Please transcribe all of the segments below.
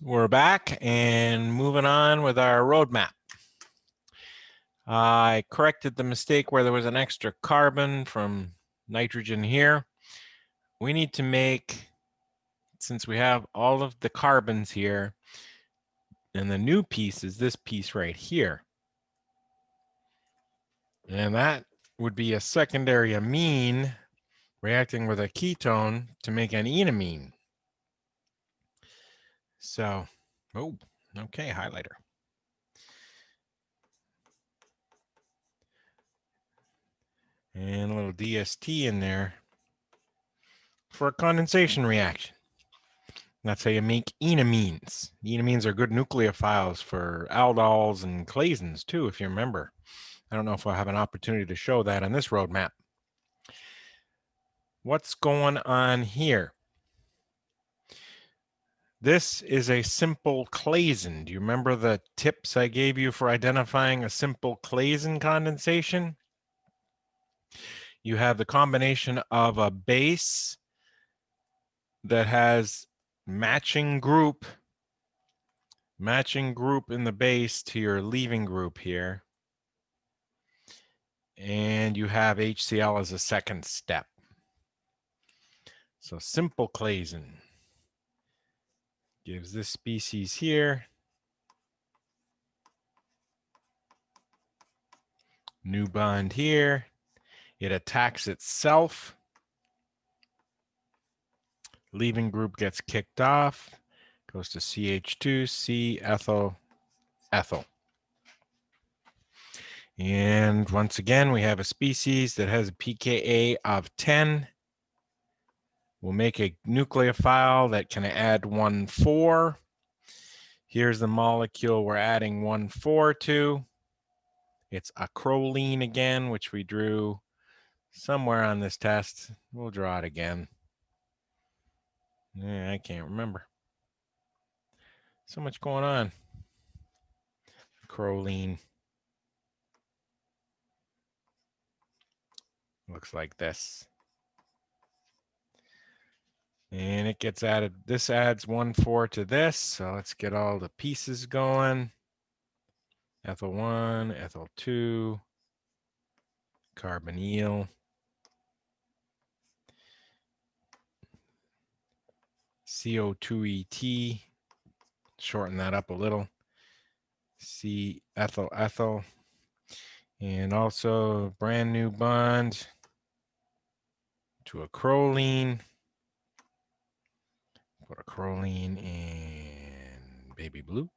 We're back and moving on with our roadmap. I corrected the mistake where there was an extra carbon from nitrogen here. We need to make, since we have all of the carbons here, and the new piece is this piece right here. And that would be a secondary amine reacting with a ketone to make an enamine. So, okay, highlighter. And a little DST in there for a condensation reaction. That's how you make enamines. Enamines are good nucleophiles for aldols and clasons too, if you remember. I don't know if I'll have an opportunity to show that on this roadmap. What's going on here? This is a simple clason. Do you remember the tips I gave you for identifying a simple clason condensation? You have the combination of a base that has matching group in the base to your leaving group here. And you have HCl as a second step. So simple clason gives this species here. New bond here. It attacks itself. Leaving group gets kicked off. Goes to CH2, C, ethyl, ethyl. And once again, we have a species that has a pKa of 10. We'll make a nucleophile that can add 1,4. Here's the molecule we're adding 1,4 to. It's acrolein again, which we drew somewhere on this test. We'll draw it again. Yeah, I can't remember. So much going on. Acrolein. Looks like this. And it gets added. This adds 1,4 to this. So let's get all the pieces going. Ethyl 1, ethyl 2, carbonyl. CO2ET, shorten that up a little. C ethyl ethyl, and also brand new bond to acrolein. Put acrolein in baby blue.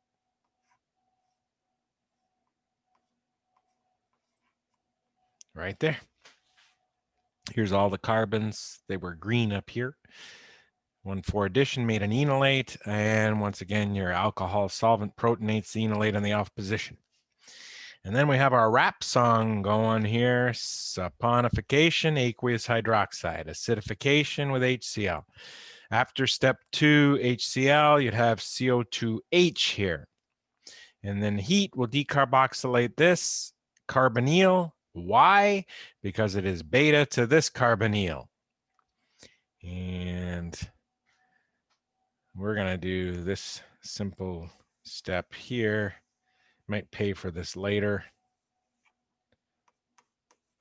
Right there. Here's all the carbons. They were green up here. 1,4 addition made an enolate, and once again, your alcohol solvent protonates the enolate in the off position. And then we have our rap song going here. Saponification, aqueous hydroxide, acidification with HCl. After step 2, HCl, you'd have CO2H here. And then heat will decarboxylate this carbonyl. Why? Because it is beta to this carbonyl. And we're going to do this simple step here. Might pay for this later.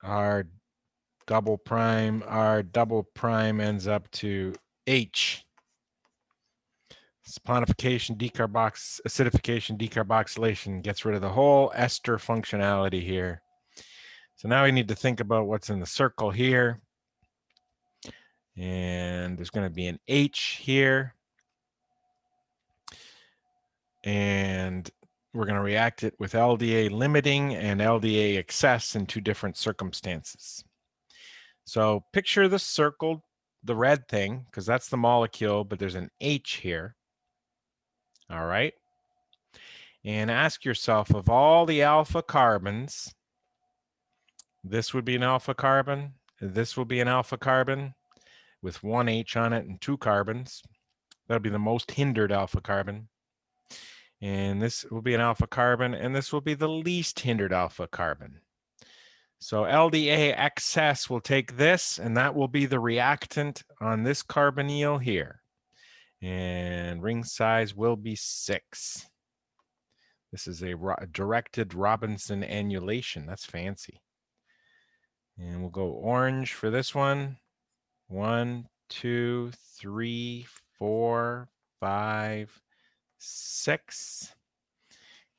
R double prime ends up to H. Saponification, acidification, decarboxylation gets rid of the whole ester functionality here. So now we need to think about what's in the circle here. And there's going to be an H here. And we're going to react it with LDA limiting and LDA excess in two different circumstances. So picture the circled, the red thing, because that's the molecule, but there's an H here. All right. And ask yourself, of all the alpha carbons, this would be an alpha carbon, this will be an alpha carbon with one H on it and 2 carbons. That'll be the most hindered alpha carbon. And this will be an alpha carbon, and this will be the least hindered alpha carbon. So LDA excess will take this, and that will be the reactant on this carbonyl here. And ring size will be 6. This is a directed Robinson annulation. That's fancy. And we'll go orange for this one. 1, 2, 3, 4, 5, 6.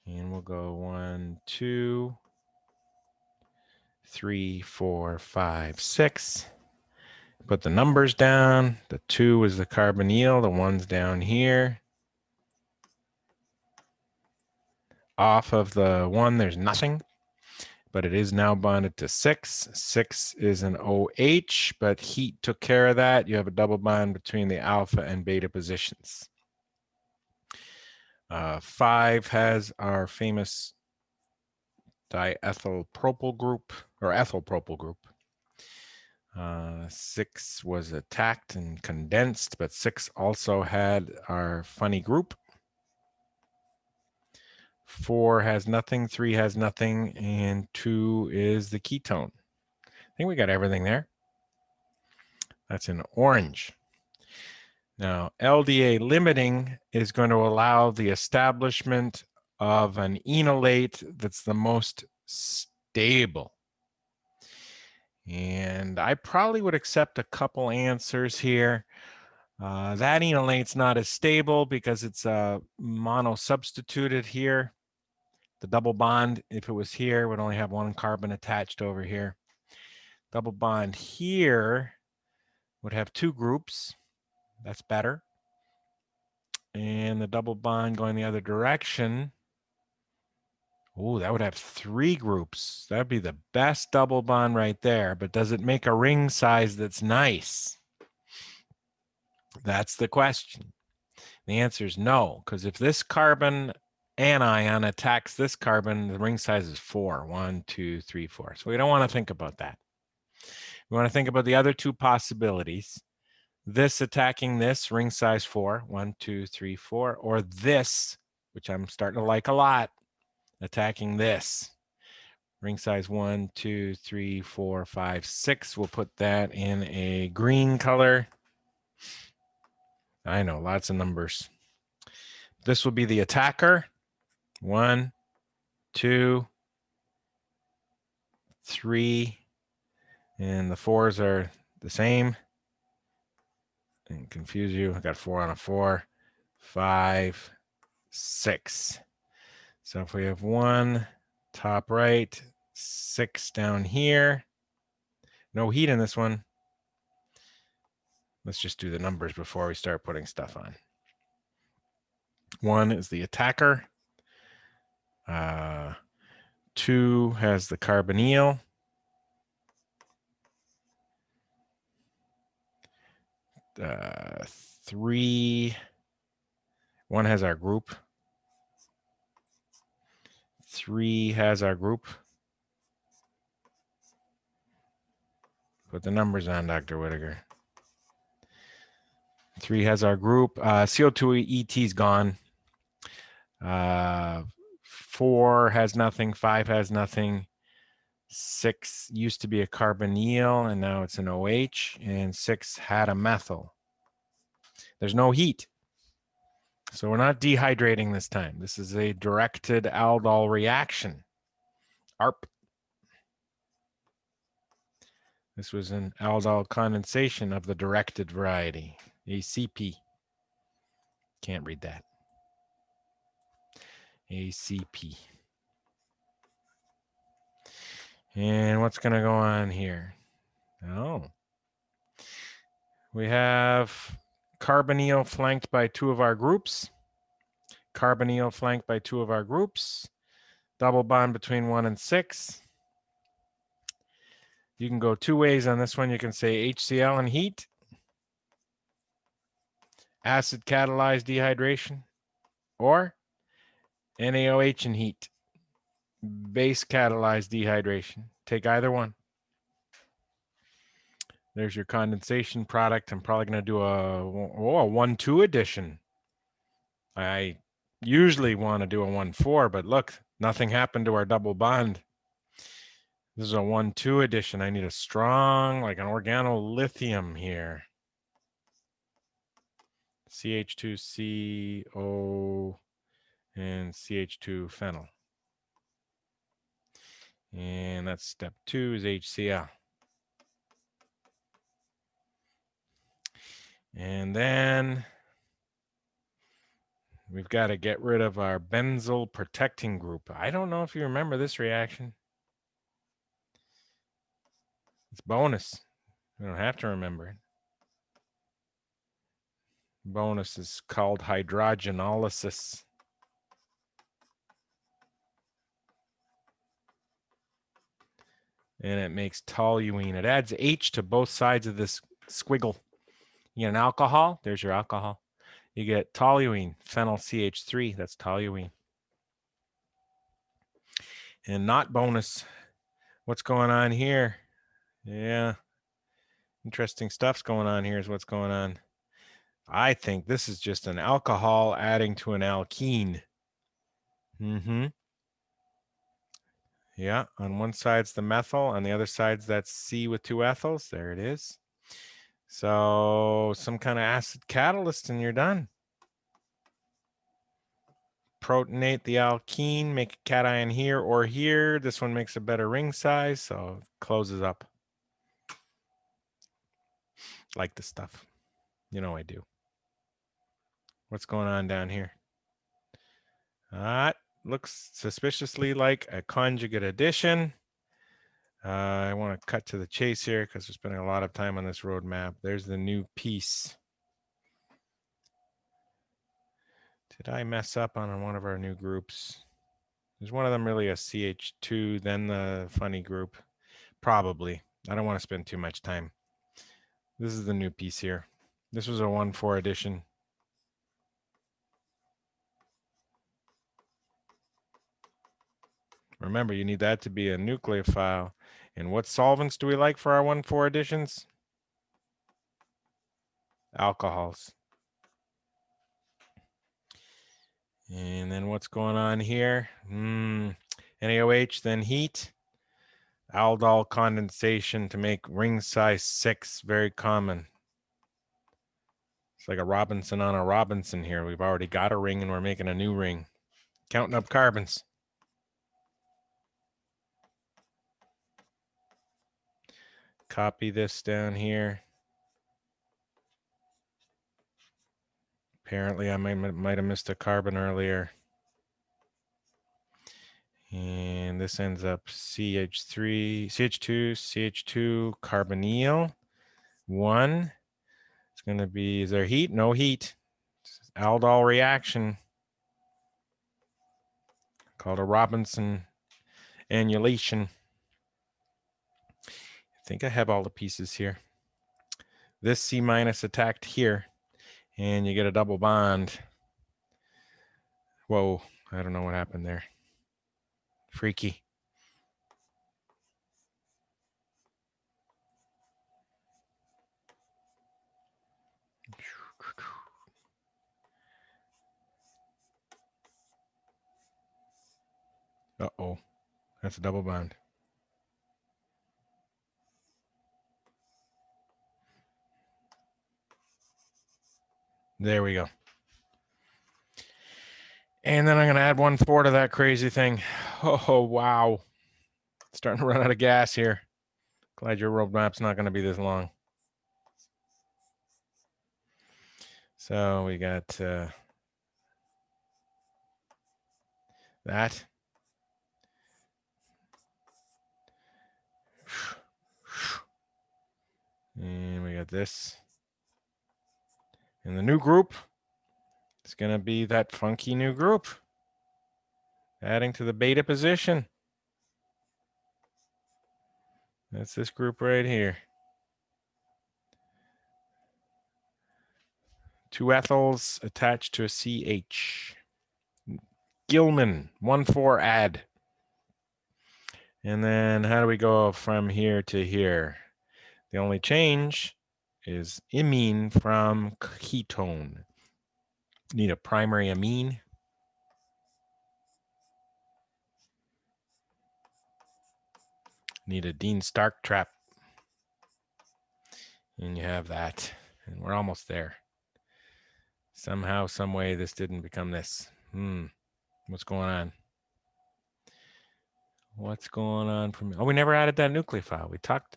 And we'll go 1, 2, 3, 4, 5, 6. Put the numbers down. The 2 is the carbonyl. The 1's down here. Off of the 1, there's nothing, but it is now bonded to 6. 6 is an OH, but heat took care of that. You have a double bond between the alpha and beta positions. 5 has our famous diethyl propyl group, or ethyl propyl group. 6 was attacked and condensed, but 6 also had our funny group. 4 has nothing, 3 has nothing, and 2 is the ketone. I think we got everything there. That's in orange. Now, LDA limiting is going to allow the establishment of an enolate that's the most stable. And I probably would accept a couple answers here. That enolate's not as stable because it's mono-substituted here. The double bond, if it was here, would only have 1 carbon attached over here. Double bond here would have 2 groups. That's better. And the double bond going the other direction, oh, that would have 3 groups. That'd be the best double bond right there. But does it make a ring size that's nice? That's the question. The answer is no, because if this carbon anion attacks this carbon, the ring size is 4. 1, 2, 3, 4. So we don't want to think about that. We want to think about the other 2 possibilities. This attacking this, ring size 4. 1, 2, 3, 4. Or this, which I'm starting to like a lot, attacking this. Ring size 1, 2, 3, 4, 5, 6. We'll put that in a green color. I know, lots of numbers. This will be the attacker. 1, 2, 3, and the 4s are the same. And confuse you, I got 4 on a 4, 5, 6. So if we have 1 top right, 6 down here, no heat in this one. Let's just do the numbers before we start putting stuff on. 1 is the attacker. 2 has the carbonyl. 3, 1 has our group. 3 has our group. Put the numbers on, Dr. Whittaker. 3 has our group. CO2 ET is gone. 4 has nothing. 5 has nothing. 6 used to be a carbonyl, and now it's an OH. And 6 had a methyl. There's no heat. So we're not dehydrating this time. This is a directed aldol reaction. ARP. This was an aldol condensation of the directed variety, ACP. Can't read that. ACP. And what's going to go on here? Oh. We have carbonyl flanked by 2 of our groups. Carbonyl flanked by 2 of our groups. Double bond between 1 and 6. You can go 2 ways on this one. You can say HCl and heat, acid catalyzed dehydration, or NaOH and heat, base catalyzed dehydration. Take either one. There's your condensation product. I'm probably going to do a 1-2 addition. I usually want to do a 1-4, but look, nothing happened to our double bond. This is a 1-2 addition. I need a strong, like an organolithium here. CH2CO and CH2 phenyl. And that's step 2 is HCl. And then we've got to get rid of our benzyl protecting group. I don't know if you remember this reaction. It's bonus. You don't have to remember it. Bonus is called hydrogenolysis. And it makes toluene. It adds H to both sides of this squiggle. You get an alcohol, there's your alcohol. You get toluene, phenyl CH3, that's toluene. And not bonus. What's going on here? Yeah, interesting stuff's going on here is what's going on. I think this is just an alcohol adding to an alkene. Yeah, on one side's the methyl, on the other side's that C with 2 ethyls. There it is. So some kind of acid catalyst and you're done. Protonate the alkene, make a cation here or here. This one makes a better ring size, so it closes up. Like this stuff. You know I do. What's going on down here? That looks suspiciously like a conjugate addition. I want to cut to the chase here because we're spending a lot of time on this roadmap. There's the new piece. Did I mess up on one of our new groups? Is one of them really a CH2, then the funny group? Probably. I don't want to spend too much time. This is the new piece here. This was a 1,4 addition. Remember, you need that to be a nucleophile. And what solvents do we like for our 1,4 additions? Alcohols. And then what's going on here? NaOH, then heat. Aldol condensation to make ring size 6, very common. It's like a Robinson on a Robinson here. We've already got a ring and we're making a new ring. Counting up carbons. Copy this down here. Apparently I might have missed a carbon earlier. And this ends up CH2, carbonyl 1. It's going to be, is there heat? No heat. It's aldol reaction called a Robinson annulation. I think I have all the pieces here. This C- attacked here, and you get a double bond. Whoa, I don't know what happened there. Freaky. Uh-oh, that's a double bond. There we go. And then I'm going to add 1,4 to that crazy thing. Oh, wow. Starting to run out of gas here. Glad your roadmap's not going to be this long. So we got that. And we got this. And the new group is going to be that funky new group. Adding to the beta position. That's this group right here. 2 ethyls attached to a CH. Gilman, 1,4 add. And then how do we go from here to here? The only change is imine from ketone. Need a primary amine. Need a Dean-Stark trap. And you have that. And we're almost there. Somehow, some way, this didn't become this. What's going on? What's going on from? Oh, we never added that nucleophile. We talked.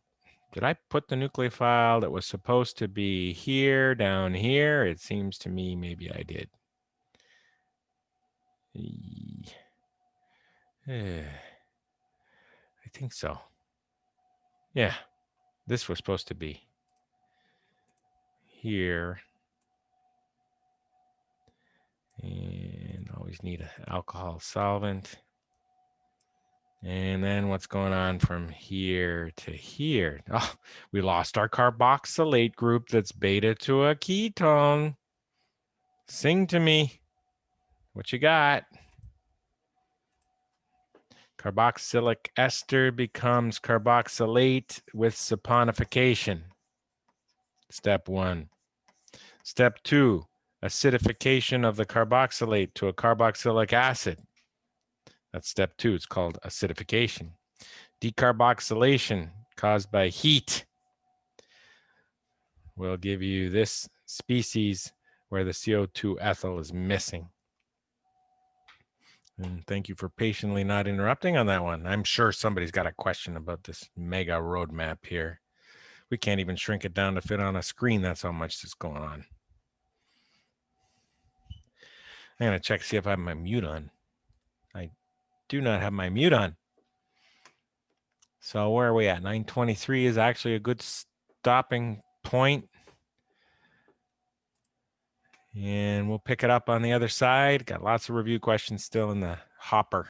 Did I put the nucleophile that was supposed to be here down here? It seems to me maybe I did. I think so. Yeah, this was supposed to be here. And always need an alcohol solvent. And then what's going on from here to here? Oh, we lost our carboxylate group that's beta to a ketone. Sing to me. What you got? Carboxylic ester becomes carboxylate with saponification. Step 1. Step 2, acidification of the carboxylate to a carboxylic acid. That's step 2. It's called acidification. Decarboxylation caused by heat will give you this species where the CO2 ethyl is missing. And thank you for patiently not interrupting on that one. I'm sure somebody's got a question about this mega roadmap here. We can't even shrink it down to fit on a screen. That's how much is going on. I'm going to check to see if I have my mute on. I do not have my mute on. So where are we at? 9:23 is actually a good stopping point. And we'll pick it up on the other side. Got lots of review questions still in the hopper.